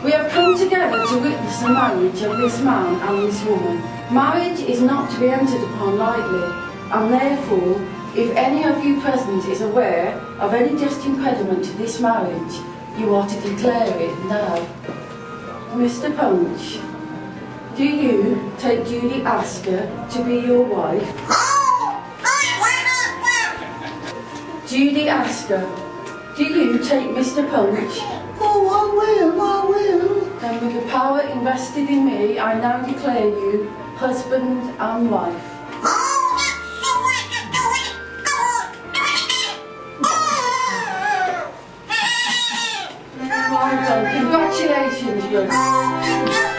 We have come together to witness the marriage of this man and this woman. Marriage is not to be entered upon lightly, and therefore, if any of you present is aware of any just impediment to this marriage, you are to declare it now. Mr. Punch, do you take Judy Asker to be your wife? Judy Asker, do you take Mr. Punch? Oh, I will. Then with the power invested in me, I now declare you husband and wife. Well done. Congratulations, Ruth.